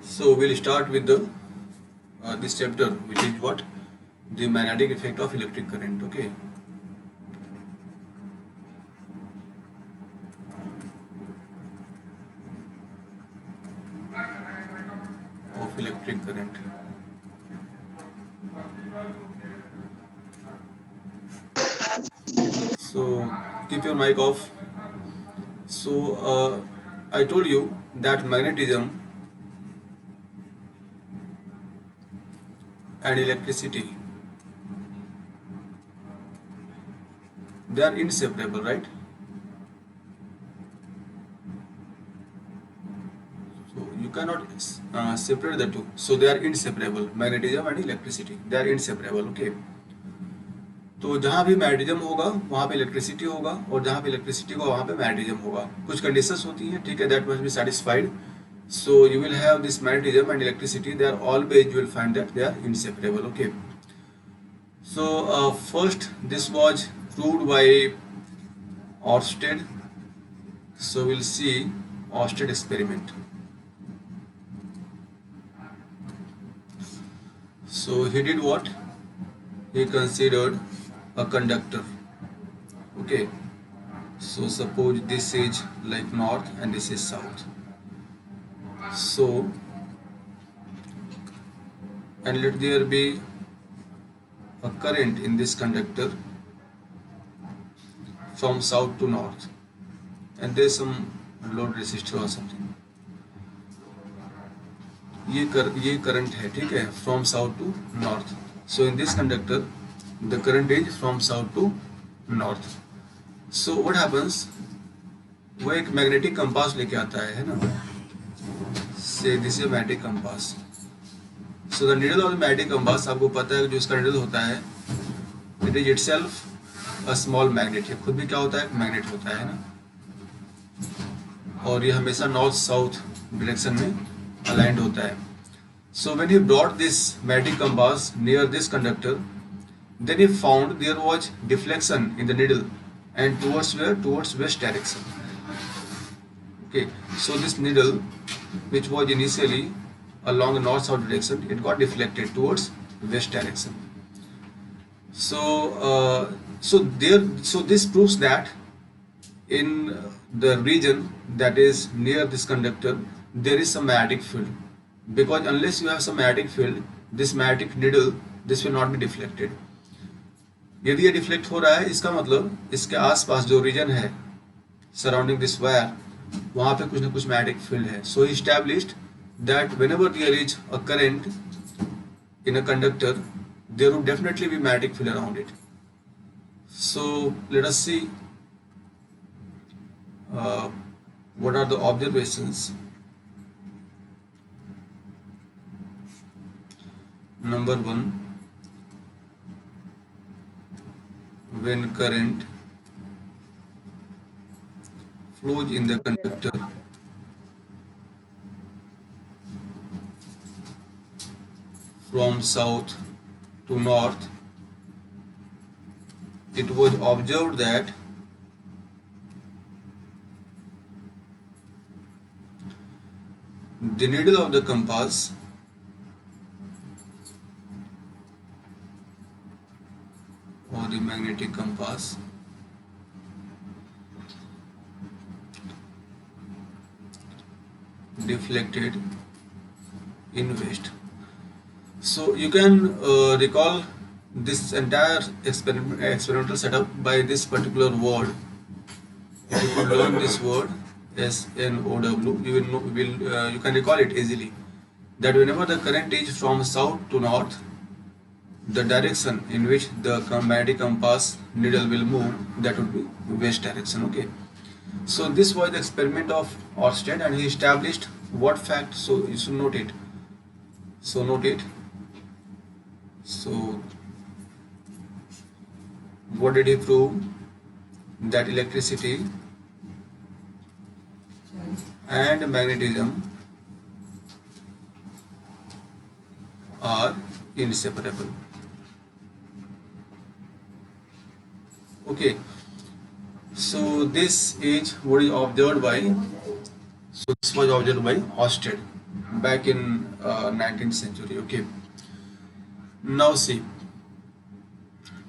So we'll start with the this chapter, which is what the magnetic effect of electric current. Okay. Of electric current. So keep your mic off. So I told you that magnetism and electricity, they are inseparable, right? So you cannot separate the two. So they are inseparable. Magnetism and electricity, they are inseparable. Okay. तो जहाँ भी magnetism होगा वहाँ पे electricity होगा, और जहाँ पे इलेक्ट्रिसिटी होगा वहाँ पे मैग्नेटिज्म होगा. कुछ कंडीशंस होती हैं, ठीक है, that must be satisfied. So you will have this magnetism and electricity, they are always, you will find that they are inseparable. Okay. So first this was proved by Ørsted. So we'll see Ørsted experiment. So he did what? He considered a conductor. Okay. So suppose this is like north and this is south. So and let there be a current in this conductor from south to north, and there is some load resistor or something. ये current है, ठीक है, from south to north. So in this conductor the current is from south to north. So what happens, वो एक magnetic compass लेके आता है ना. Say this is a magnetic compass. So the needle of the magnetic compass, आपको पता है जो इसका needle होता है, it is itself a small magnet. ये खुद भी क्या होता है, एक मैग्नेट होता है ना, और ये हमेशा नॉर्थ साउथ डायरेक्शन में अलाइंड होता है. So when he brought this magnetic compass near this conductor, then he found there was deflection in the needle and towards where? Towards west direction. Okay, so this needle, which was initially along the north-south direction, it got deflected towards west direction. So so this proves that in the region that is near this conductor there is some magnetic field, because unless you have some magnetic field, this magnetic needle, this will not be deflected. यदि ये deflect हो रहा है, इसका मतलब इसके आसपास जो रीजन है सराउंडिंग दिस वायर, वहाँ पे कुछ ना कुछ मैग्नेटिक फील्ड है. So he established that whenever there is a current in a conductor, there would definitely be magnetic field around it. So let us see what are the observations. Number one, when current flows in the conductor from south to north, it was observed that the needle of the compass or the magnetic compass deflected in west. So you can recall this entire experimental setup by this particular word. If you could learn this word SNOW, you will know, you can recall it easily. That whenever the current is from south to north, the direction in which the magnetic compass needle will move, that would be west direction. Okay. So this was the experiment of Ørsted, and he established what fact? So you should note it. So note it. So what did he prove? That electricity and magnetism are inseparable. Okay, so this is what is observed by, so this was observed by Ørsted. back in 19th century. Okay, now see,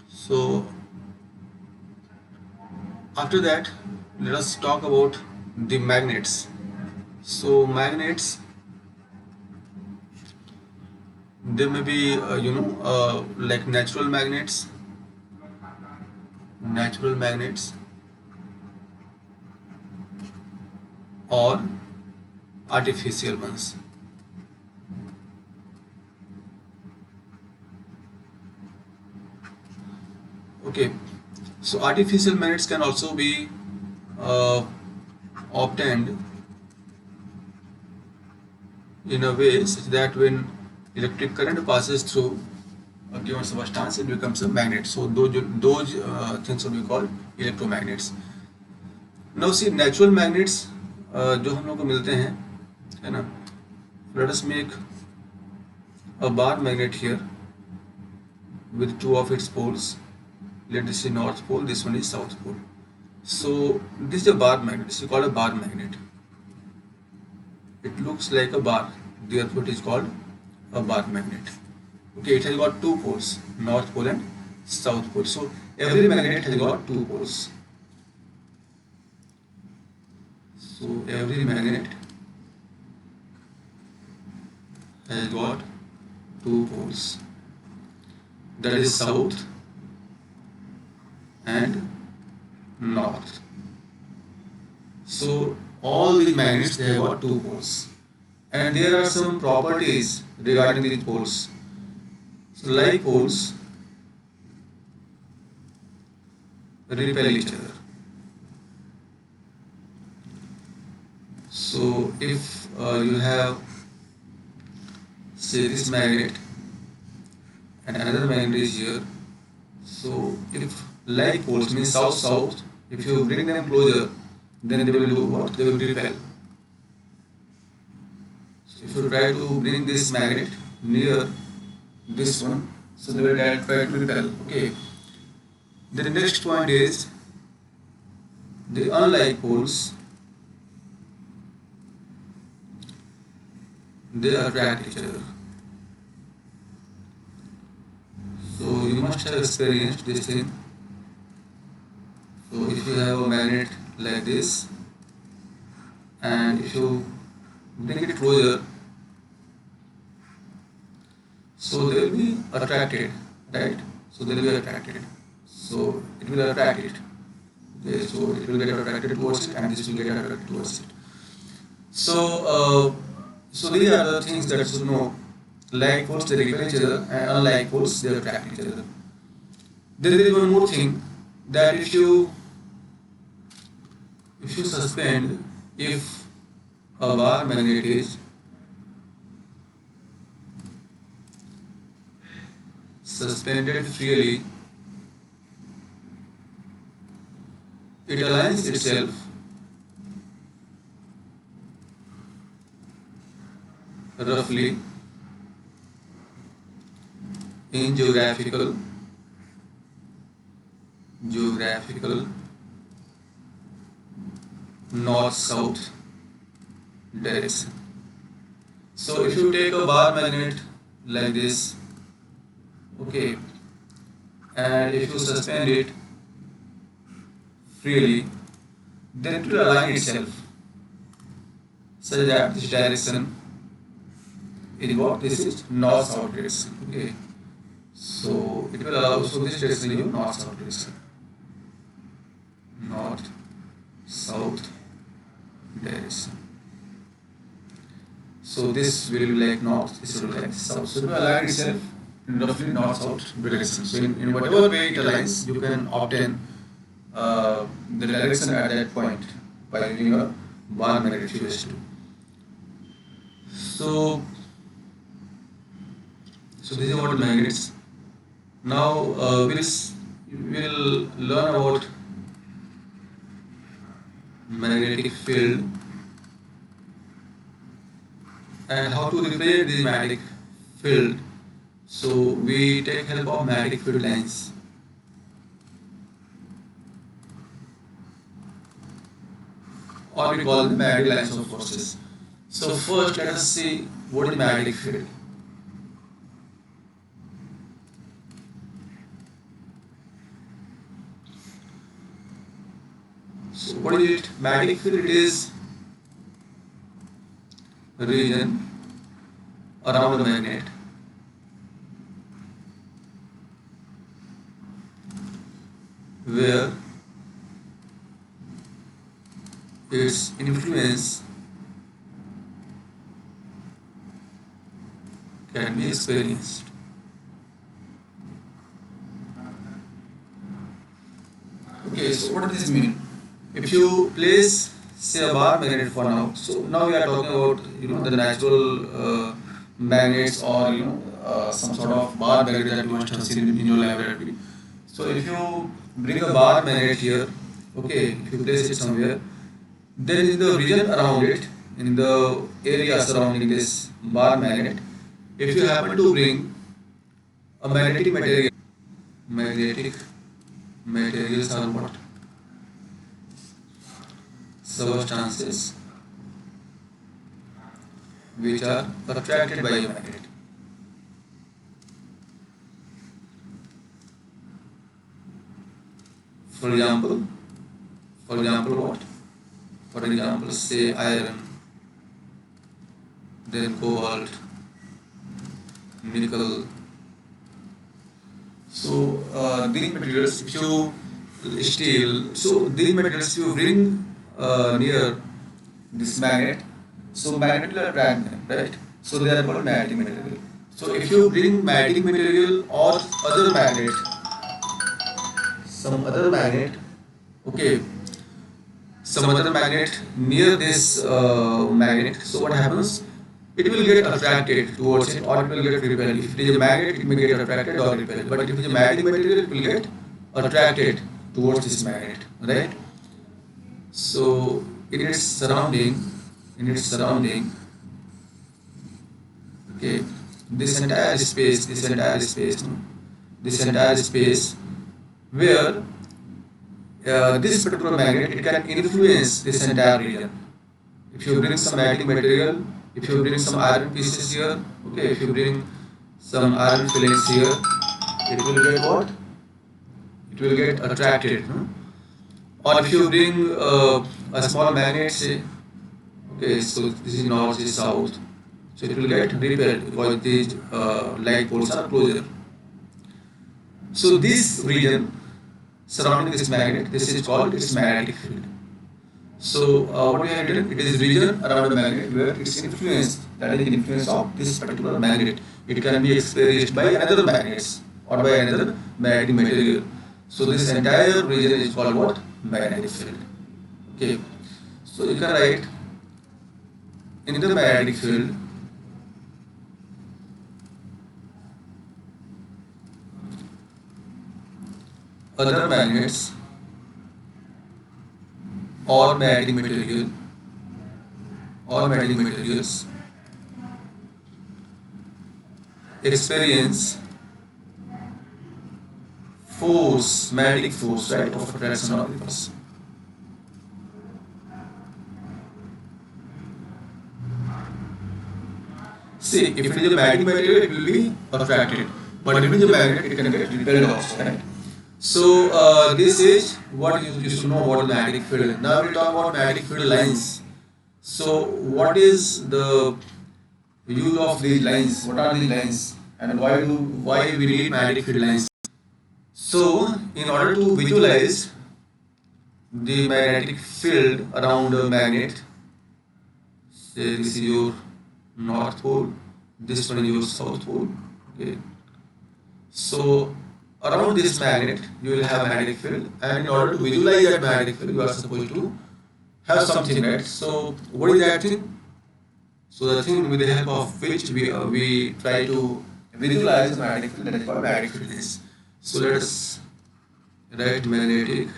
so after that let us talk about the magnets. So magnets, there may be like natural magnets or artificial ones. Okay, so artificial magnets can also be uh, obtained in a way such that when electric current passes through a given substance, it becomes a magnet. So those things will be called electromagnets. Now see, natural magnets जो हम लोग को मिलते हैं, है ना, let us make a bar magnet here with two of its poles. Let this is north pole, this one is south pole. So this is a bar magnet. This is called a bar magnet. It looks like a bar, therefore it is called a bar magnet. Okay, it has got two poles, north pole and south pole. So every magnet has got two poles. So every magnet has got two poles. That is south and north. So all these magnets, they have got two poles, and there are some properties regarding these poles. So like poles repel each other. So if you have, say, this magnet and another magnet is here, so if like poles means south south, if you bring them closer, then they will do what? They will repel. So if you try to bring this magnet near this one, so they will try to repel. Okay. The next point is the unlike poles, they attract each other. So you must have experienced this thing. So if you have a magnet like this, and if you bring it closer, so they will be attracted, right? So they will be attracted. So it will attract it. Okay, so it will get attracted towards it, and this will get attracted towards it. So these are the things that you should know. Like poles, they repel each other, and unlike poles, they attract each other. There is one more thing, that if you suspend, if a bar magnet is suspended freely, it aligns itself roughly in geographical north-south direction. So if you take a bar magnet like this, okay, and if you suspend it freely, then it will align itself such that this direction is what? This is north-south direction. Okay, so it will allow, so this direction is north-south direction. North-south direction. So this will be like north, this will be like south. So it will align itself in roughly north-south direction. So in whatever way it aligns, you can obtain the direction at that point by using a bar magnet fuse tool. So this is about magnets. Now we'll learn about magnetic field and how to represent this magnetic field. So we take help of magnetic field lines. Or we call them magnetic lines of forces. So first let us see what is magnetic field. So what is it? Magnetic field, it is a region around a magnet where its influence can be experienced. Okay, so what does this mean? If you place, say, a bar magnet for now, so now we are talking about the natural magnets, or some sort of bar magnet that you must have seen in your laboratory. So if you bring a bar magnet here, okay, if you place it somewhere, then in the region around it, in the area surrounding this bar magnet, if you happen to bring a magnetic materials are what? Substances which are attracted by a magnet. For example, what? For example, say iron, then cobalt, nickel. So these materials, if you steel, so these materials you bring near this magnet, so magnet will attract them, right? So they are called magnetic material. So if you bring magnetic material or other magnet, some other magnet, okay, some other magnet near this magnet, so what happens? It will get attracted towards it, or it will get repelled. If it is a magnet, it may get attracted or repelled. But if it is a magnetic material, it will get attracted towards this magnet, right? So in its surrounding, okay, this entire space where this particular magnet, it can influence this entire region. If you bring some magnetic material, if you bring some iron pieces here, okay, if you bring some iron fillings here, it will get what? It will get attracted. Or if you bring a small magnet, say, okay, so this is north, this is south, so it will get repelled because these light poles are closer. So this region surrounding this magnet, this is called its magnetic field. So what we have written, it is region around a magnet where its influence, that is the influence of this particular magnet, it can be experienced by another magnets or by another magnetic material. So this entire region is called what? Magnetic field. Okay. So you can write, in the magnetic field, other magnets or magnetic materials experience force, magnetic force, right, of attraction of the person. See, if it is a magnetic material, it will be attracted, but if it is a magnet, it can get repelled also, right? So this is what you should know about magnetic field. Now we talk about magnetic field lines. So what is the use of these lines? What are these lines, and why we need magnetic field lines? So in order to visualize the magnetic field around a magnet, say this is your north pole, this one is your south pole. Okay. So around this magnet you will have a magnetic field, and in order to visualize that magnetic field you are supposed to have something, right? So what is that thing? So the thing with the help of which we try to visualize the magnetic field, that is called magnetic field lines. So let us write magnetic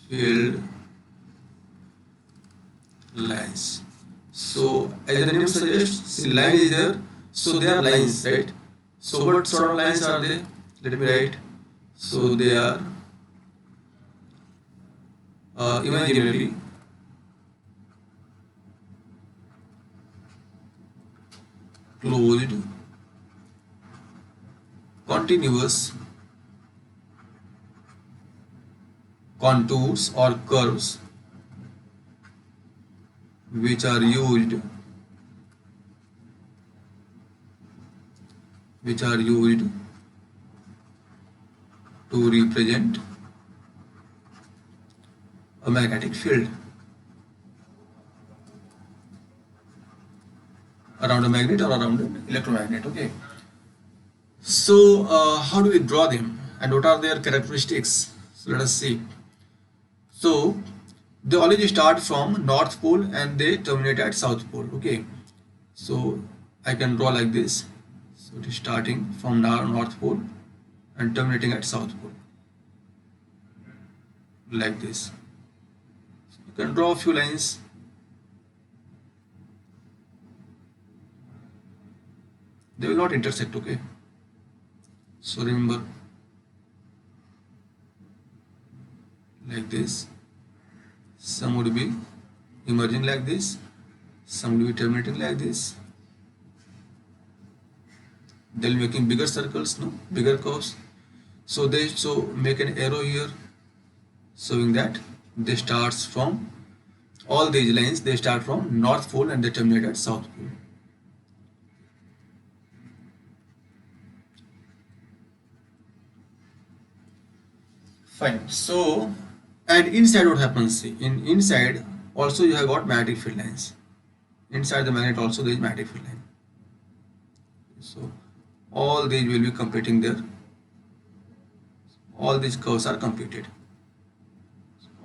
field lines. So as the name suggests, see, line is there, so they are lines, right? So what sort of lines are they? Let me write. So they are imaginary closed continuous contours or curves which are used to represent a magnetic field around a magnet or around an electromagnet. Okay, so how do we draw them and what are their characteristics? So let us see. So they always start from north pole and they terminate at south pole. Okay, so I can draw like this. So it is starting from north pole and terminating at south pole like this. So you can draw a few lines. They will not intersect. Okay, so remember like this. Some would be emerging like this, some will be terminating like this. They'll be making bigger circles, no, bigger curves. So they make an arrow here showing that they starts from all these lines. They start from north pole and they terminate at south pole. Fine. So and inside what happens? See, in inside also you have got magnetic field lines. Inside the magnet also there is magnetic field line. So all these will be completing there. All these curves are completed.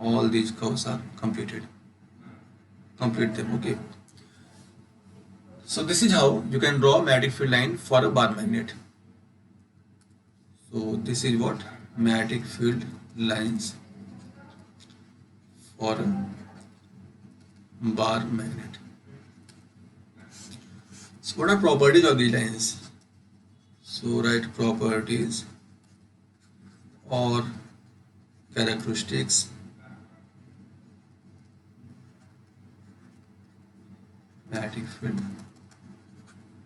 All these curves are completed. Complete them. Okay. So this is how you can draw magnetic field line for a bar magnet. So this is what magnetic field lines for a bar magnet. So what are properties of these lines? So write properties or characteristics magnetic field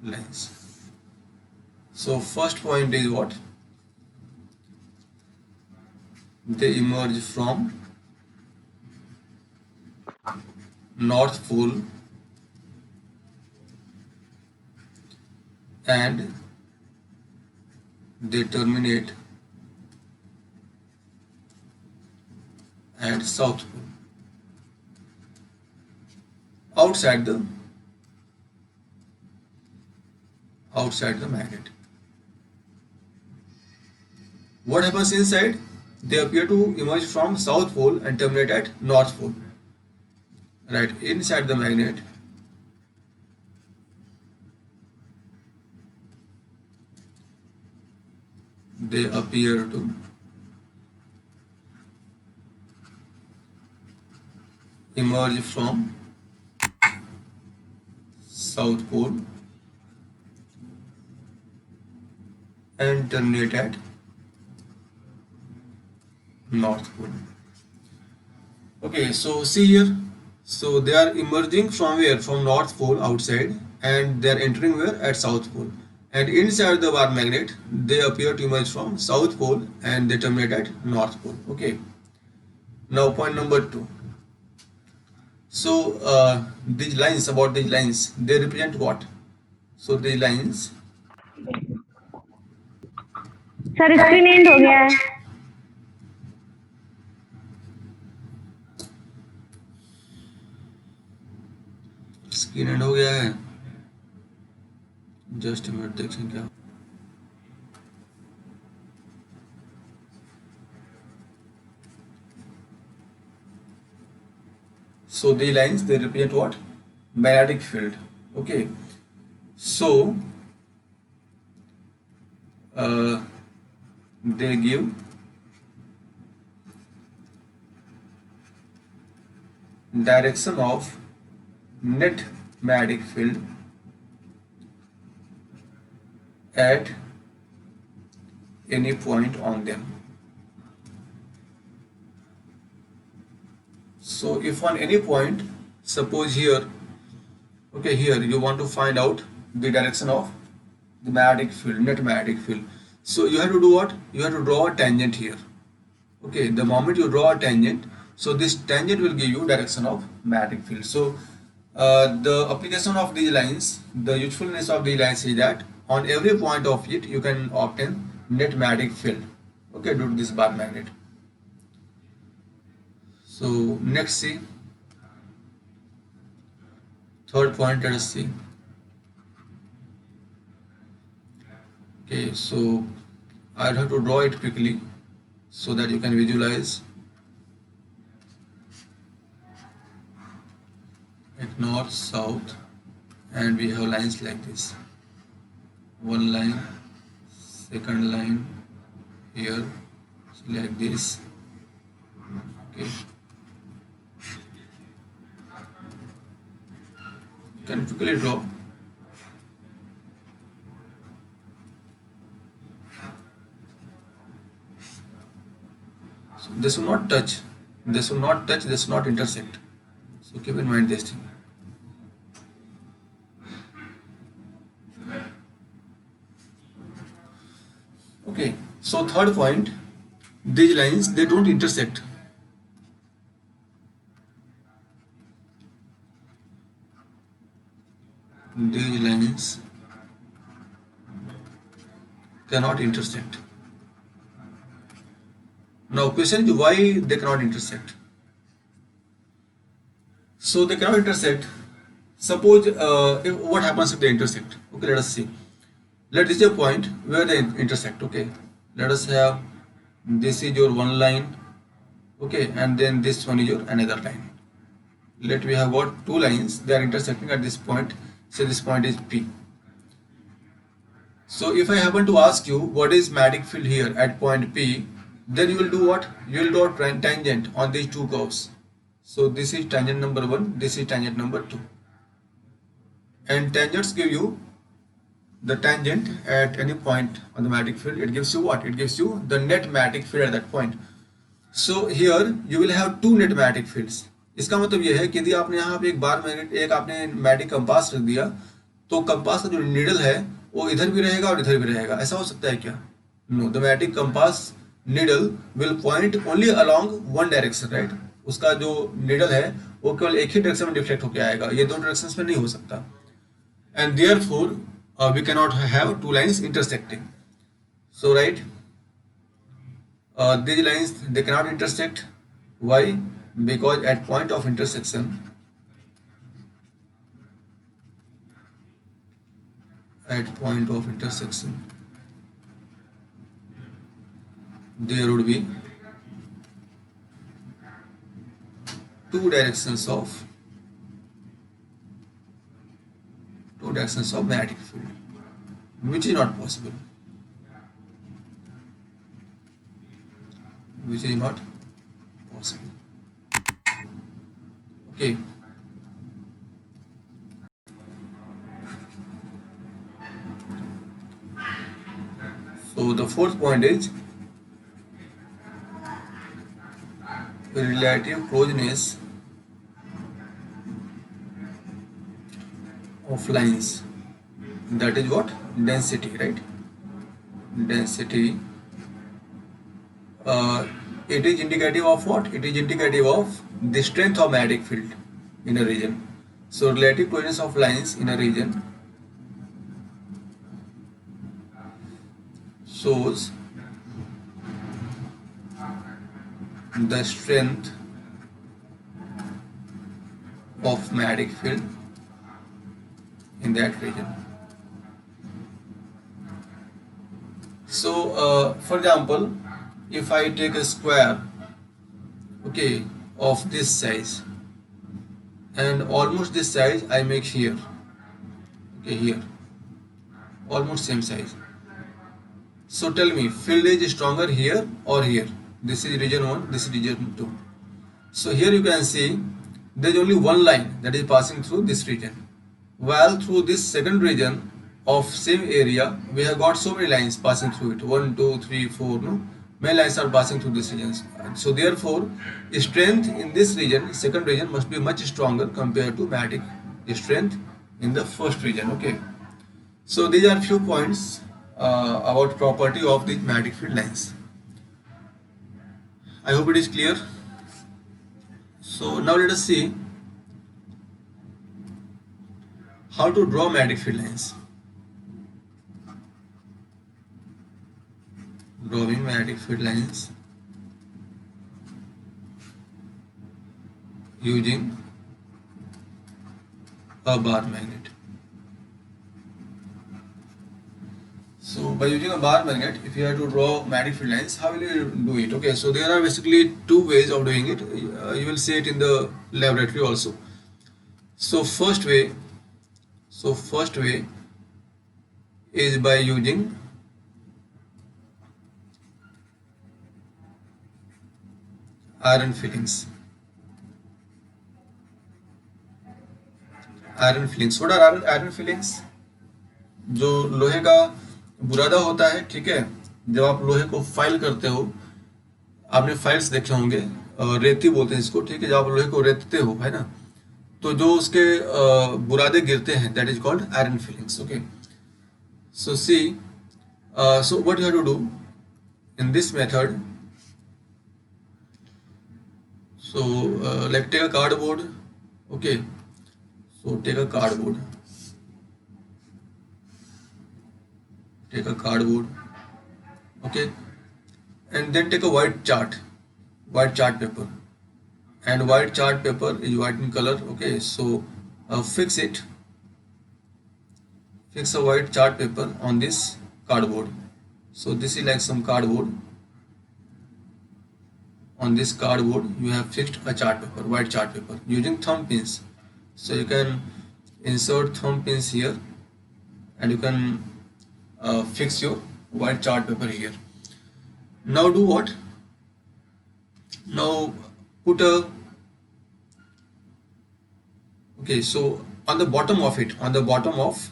lines. So first point is what? They emerge from north pole and they terminate at south pole outside the magnet. What happens inside? They appear to emerge from south pole and terminate at north pole. Right, inside the magnet they appear to emerge from south pole and terminate at north pole. Okay, so see here. So they are emerging from where? From north pole outside and they are entering where? At south pole. And inside the bar magnet they appear to emerge from south pole and they terminate at north pole. Okay. Now point number 2. So these lines, about these lines, they represent what? So these lines, sir screen and हो गया है. Screen and हो गया है. Just minute देखें क्या. So the lines they represent what? Magnetic field. Okay. So they give direction of net magnetic field at any point on them. So if on any point, suppose here, okay, here you want to find out the direction of the magnetic field, net magnetic field. So you have to do what? You have to draw a tangent here. Okay, the moment you draw a tangent, so this tangent will give you direction of magnetic field. So the application of these lines, the usefulness of these lines is that on every point of it you can obtain net magnetic field, okay, due to this bar magnet. So next, see third point, let us see. Okay, so I'll have to draw it quickly so that you can visualize. Like north, south, and we have lines like this. One line, second line here, like this. Okay. You can quickly draw. So this will not touch, this will not touch, this will not intersect. So keep in mind this thing. Okay, so third point, these lines, they don't intersect. These lines cannot intersect. Now question is why they cannot intersect. So they cannot intersect. Suppose what happens if they intersect? Okay, let us see. Let this is a point where they intersect. Okay, let us have this is your one line. Okay, and then this one is your another line. Let we have got two lines, they are intersecting at this point. Say this point is P. So if I happen to ask you what is magnetic field here at point P, then you will do what? You will draw tangent on these two curves. So this is tangent number 1, this is tangent number 2. And tangents give you the tangent at any point on the magnetic field. It gives you what? It gives you the net magnetic field at that point. So here you will have two net magnetic fields. इसका मतलब यह है कि यदि आपने यहाँ पे एक बार मैग्नेट, एक आपने मैग्नेटिक कंपास रख दिया, तो कंपास का जो नीडल है वो इधर भी रहेगा और इधर भी रहेगा. ऐसा हो सकता है क्या? No, the magnetic compass needle will point only along one direction, right. उसका जो नीडल है वो केवल एक ही डायरेक्शन में डिफ्लेक्ट होकर आएगा, ये दो डायरेक्शंस में नहीं हो सकता. And therefore we can not have two lines intersecting. So right, these lines, they cannot intersect. Why? Because at point of intersection, there would be two directions of magnetic field, which is not possible. Okay. So the fourth point is relative closeness of lines. That is what? Density, right? Density. It is indicative of what? It is indicative of the strength of magnetic field in a region. So relative closeness of lines in a region shows the strength of magnetic field in that region. So for example, if I take a square, okay, of this size, and almost this size I make here, okay, here, almost same size. So tell me, field is stronger here or here? This is region 1, this is region 2. So here you can see there is only one line that is passing through this region, while through this second region of same area we have got so many lines passing through it, 1, 2, 3, 4, no? Many lines are passing through this region. So therefore, strength in this region, second region, must be much stronger compared to magnetic strength in the first region. Okay. So these are few points about property of the magnetic field lines. I hope it is clear. So now let us see how to draw magnetic field lines. Drawing magnetic field lines using a bar magnet. So by using a bar magnet, if you have to draw magnetic field lines, how will you do it? Okay, so there are basically two ways of doing it. You will see it in the laboratory also. So first way is by using iron fillings. Iron fillings. What are iron fillings? जो लोहे का बुरादा होता है, ठीक है, जब आप लोहे को फाइल करते हो, आपने फाइल्स देखे होंगे, रेती बोलते हैं इसको, ठीक है, जब आप लोहे को रेतते हो, है ना, तो जो उसके बुरादे गिरते हैं, that is called iron filings. Okay, so see, so what you have to do in this method. So like take a cardboard. Okay, so take a cardboard, okay, and then take a white chart paper, and white chart paper is white in color. Okay, so fix a white chart paper on this cardboard. So this is like some cardboard. On this cardboard you have fixed a chart paper, white chart paper, using thumb pins. So you can insert thumb pins here, and you can fix your white chart paper here. Now do what? Now put a, okay, so on the bottom of it, on the bottom of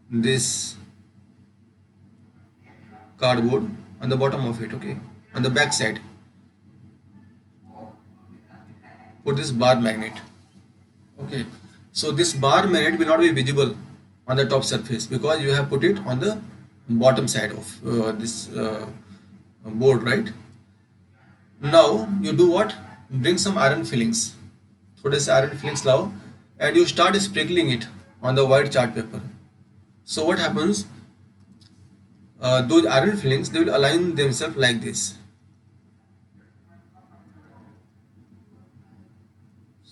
this cardboard, on the bottom of it, okay, on the back side, put this bar magnet. Okay, so this bar magnet will not be visible on the top surface because you have put it on the bottom side of this board, right? Now you do what? Bring some iron fillings. थोड़े से iron fillings लाओ, and you start sprinkling it on the white chart paper. So what happens? Those iron fillings, they will align themselves like this.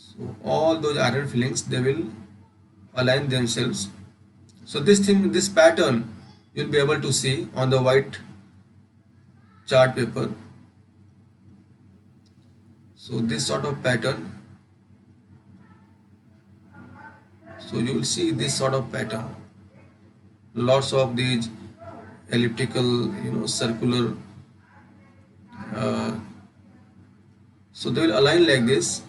So all those iron fillings, they will align themselves. So this pattern you'll be able to see on the white chart paper. So this sort of pattern, so you will see this sort of pattern, lots of these elliptical, circular, so they will align like this,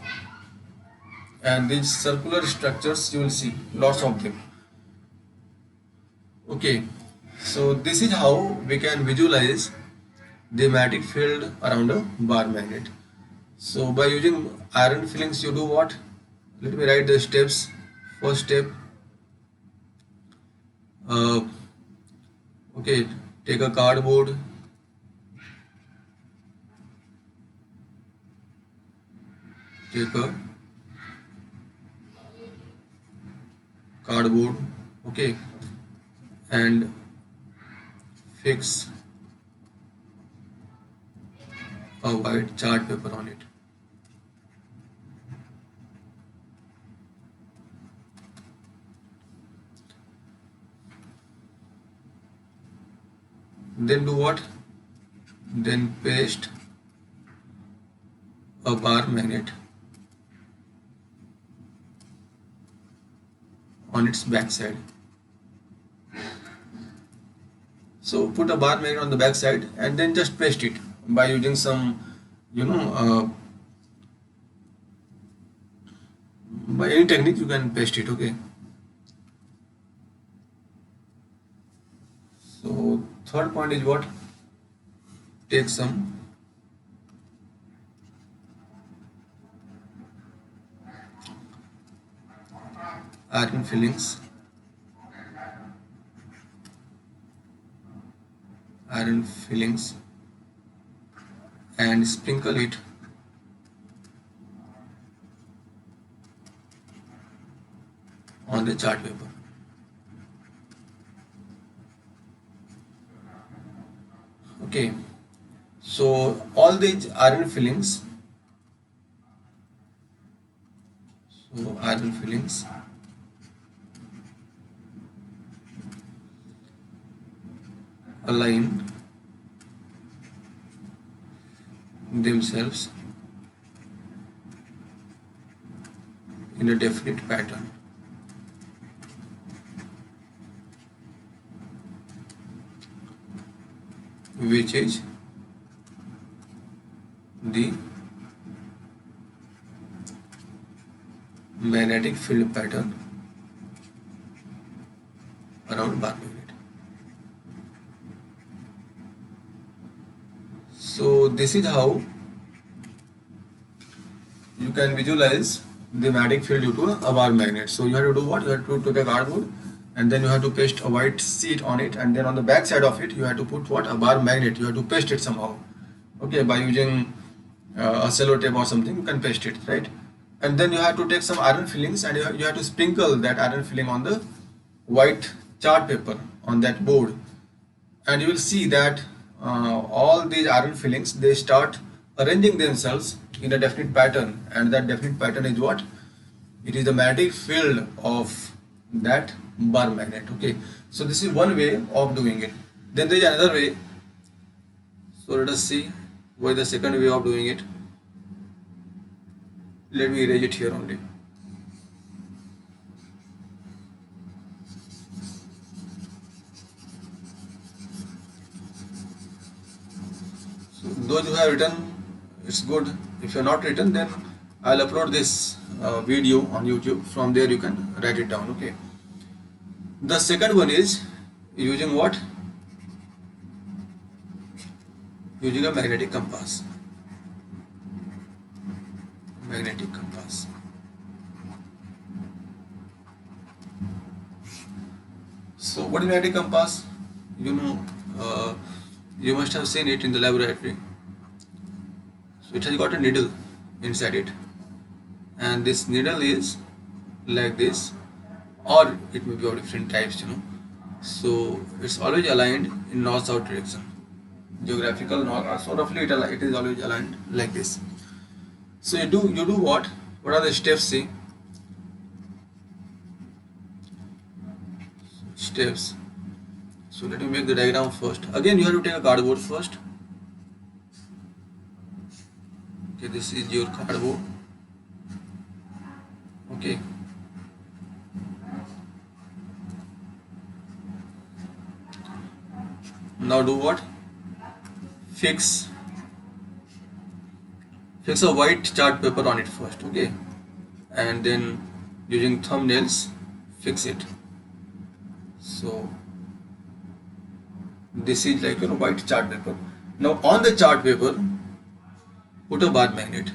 and these circular structures you will see lots of them. Okay, so this is how we can visualize the magnetic field around a bar magnet. So by using iron fillings, you do what? Let me write the steps. First step, okay, take a cardboard, okay, and fix a white chart paper on it. Then do what? Then paste a bar magnet on its back side. So put a bar magnet on the back side, and then just paste it by using some, by any technique you can paste it. Okay, so third point is what? Take some iron fillings iron fillings and sprinkle it on the chart paper. Okay, so all these iron fillings, align themselves in a definite pattern. Which is the magnetic field pattern around bar magnet. So this is how you can visualize the magnetic field due to a bar magnet. So you have to do what? You have to take a cardboard and then you have to paste a white sheet on it, and then on the back side of it you have to put what? A bar magnet. You have to paste it somehow. Okay, by using a cello tape or something, you can paste it, right? And then you have to take some iron fillings and you have to sprinkle that iron filling on the white chart paper on that board, and you will see that all these iron fillings, they start arranging themselves in a definite pattern, and that definite pattern is what? It is the magnetic field of that bar magnet. Okay, so this is one way of doing it. Then there is another way. So let us see what is the second way of doing it. Let me erase it here only. So those who have written, it's good. If you are not written, then I'll upload this video on YouTube. From there you can write it down. Okay. The second one is using what? Using a magnetic compass. Magnetic compass. So what is magnetic compass? You know, you must have seen it in the laboratory. So it has got a needle inside it, and this needle is like this, or it may be of different types, you know. So it's always aligned in north-south direction, geographical north. So roughly it is always aligned like this. So you do what? What are the steps? See, steps. So let me make the diagram first. Again, you have to take a cardboard first. Okay, this is your cardboard. Okay. Now do what? Fix a white chart paper on it first. Okay, and then using thumbnails fix it. So this is like, you know, white chart paper. Now on the chart paper put a bar magnet,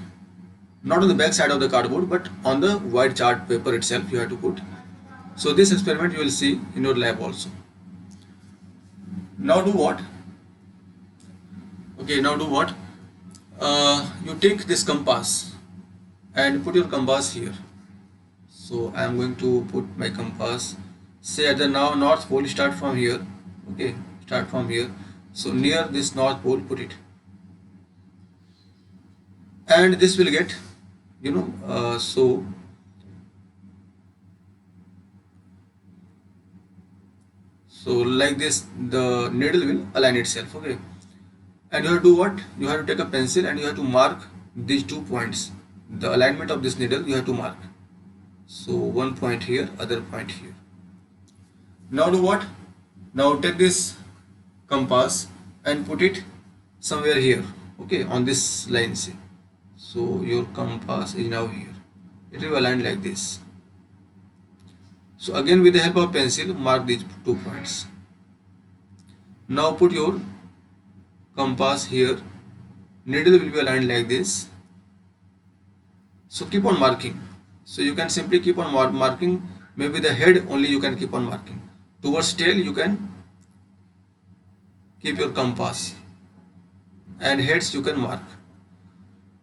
not on the back side of the cardboard but on the white chart paper itself you have to put. So this experiment you will see in your lab also. Now do what? Okay, now do what? You take this compass and put your compass here. So I am going to put my compass, say at the north pole. Start from here. Okay, start from here. So near this north pole put it, and this will get, you know, so like this the needle will align itself. Okay, and you have to do what? You have to take a pencil and you have to mark these 2 points. The alignment of this needle you have to mark. So one point here, other point here. Now do what? Now take this compass and put it somewhere here. Okay, on this line, say. So your compass is now here. It will align like this. So again with the help of pencil mark these 2 points. Now put your compass here. Needle will be aligned like this. So keep on marking. So you can simply keep on marking. Maybe the head only you can keep on marking. Towards tail you can keep your compass, and heads you can mark.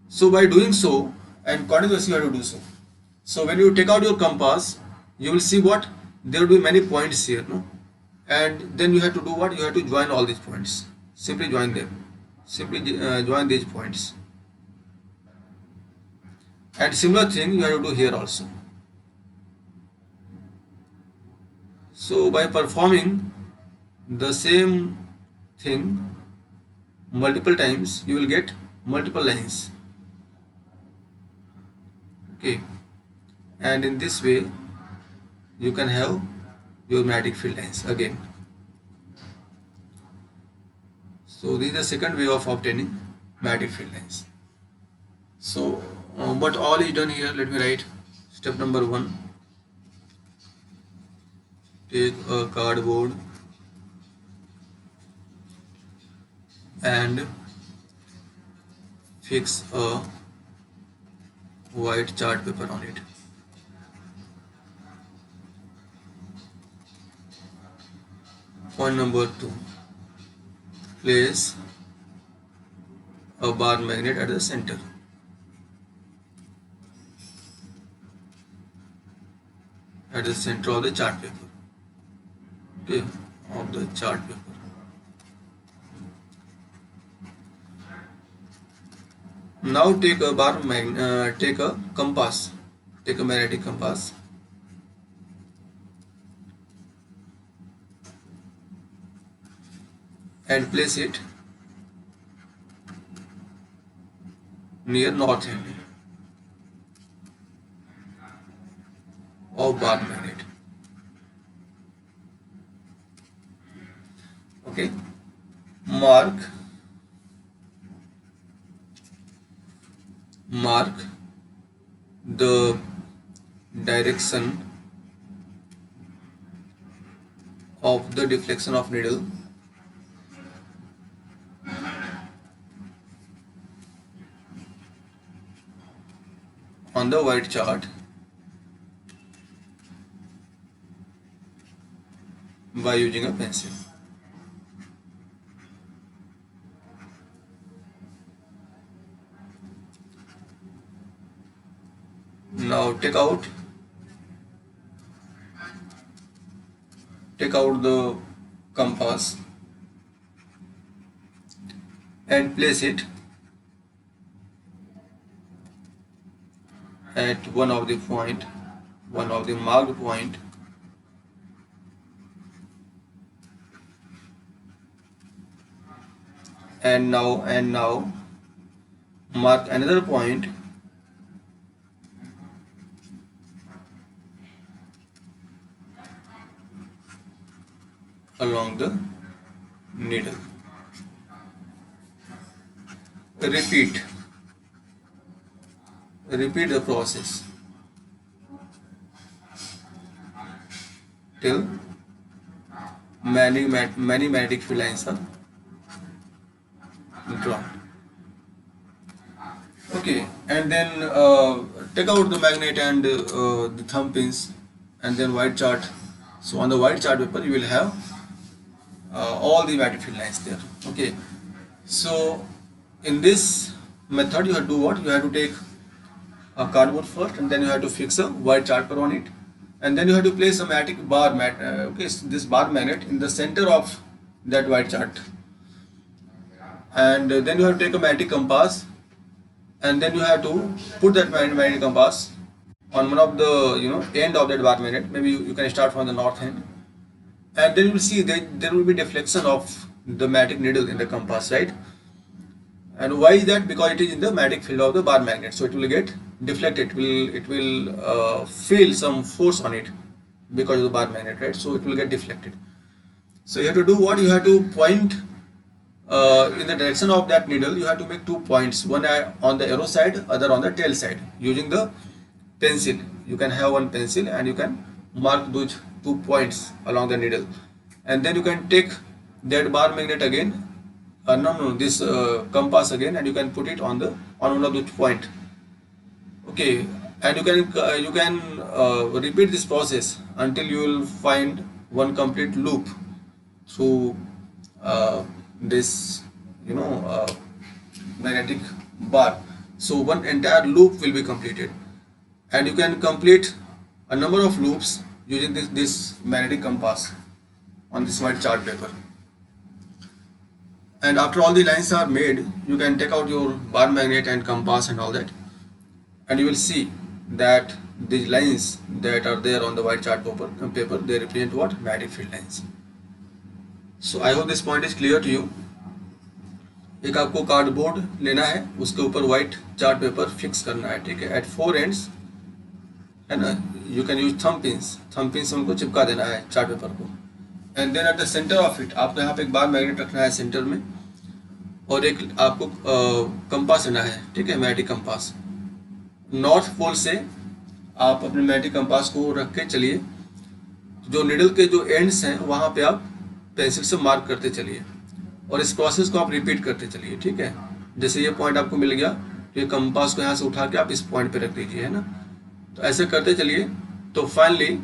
So by doing so, and continuously you have to do so. So when you take out your compass, you will see what there will be many points here, no? And then you have to do what? You have to join all these points. Simply join them. Simply join these points. And similar thing you have to do here also. So by performing the same thing multiple times, you will get multiple lines. Okay, and in this way you can have your magnetic field lines again. So this is the second way of obtaining magnetic field lines. So but all is done here. Let me write step number 1. Take a cardboard and fix a white chart paper on it. Point number 2. Place a bar magnet at the center. At the center of the chart paper. Okay, of the chart paper. Now take a take a compass. Take a magnetic compass. And place it near north end of bar magnet. Okay, mark the direction of the deflection of needle on the white chart by using a pencil. Now take out the compass and place it at one of the marked point, and now mark another point along the needle. Repeat the process till many magnetic field lines are drawn. Okay, and then take out the magnet and the thumb pins, and then white chart. So on the white chart paper you will have all the magnetic field lines there. Okay, so in this method you have to do what? You have to take a cardboard first, and then you have to fix a white chart paper on it, and then you have to place a magnetic bar this bar magnet in the center of that white chart, and then you have to take a magnetic compass, and then you have to put that magnetic compass on one of the end of that bar magnet. Maybe you can start from the north end, and then you will see that there will be deflection of the magnetic needle in the compass, right? And why is that? Because it is in the magnetic field of the bar magnet, so it will get deflected. It will feel some force on it because of the bar magnet, right? So it will get deflected. So you have to do what? You have to point in the direction of that needle. You have to make 2 points, one on the arrow side, other on the tail side, using the pencil. You can have one pencil and you can mark those 2 points along the needle, and then you can take that bar magnet again, this compass again, and you can put it on one of those point. Okay, and you can repeat this process until you will find one complete loop through this magnetic bar. So one entire loop will be completed, and you can complete a number of loops using this magnetic compass on this white chart paper. And after all the lines are made, you can take out your bar magnet and compass and all that, and you will see that these lines that are there on the white chart paper, they represent what? Magnetic field lines. So I hope this point is clear to you. एक आपको cardboard लेना है, उसके ऊपर white chart paper fix करना है, ठीक है, एट 4 ends, है ना. You can use thumb pin से उनको चिपका देना है चार्ट पेपर को. And then at the centre of it आपको यहाँ पे एक बार मैग्नेट रखना है सेंटर में, और एक आपको कंपास लेना है, ठीक है, मैग्नेटिक कंपास. नॉर्थ पोल से आप अपने मैग्नेटिक कंपास को रख के चलिए, जो निडल के जो एंड्स हैं वहाँ पे आप पेंसिल से मार्क करते चलिए, और इस प्रोसेस को आप रिपीट करते चलिए, ठीक है. जैसे ये पॉइंट आपको मिल गया, तो ये कंपास को यहाँ से उठा के आप इस पॉइंट पे रख दीजिए, है ना. तो ऐसे करते चलिए, तो फाइनली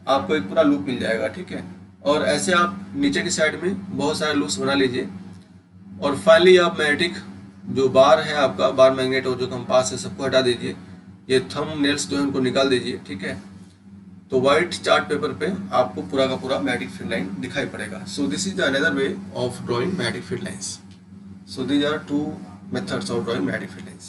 आपको एक पूरा लूप मिल जाएगा, ठीक है. और ऐसे आप नीचे की साइड में बहुत सारे लूप्स बना लीजिए, और फाइनली आप मैग्नेटिक जो बार है आपका, बार मैग्नेट और जो कंपास है सबको हटा दीजिए. ये थंब नेल्स जो है उनको निकाल दीजिए, ठीक है. तो व्हाइट चार्ट पेपर पे आपको पूरा का पूरा मैग्नेटिक फील्ड लाइन दिखाई पड़ेगा. So this is the another way of drawing magnetic field lines. So these are 2 methods of drawing magnetic field lines.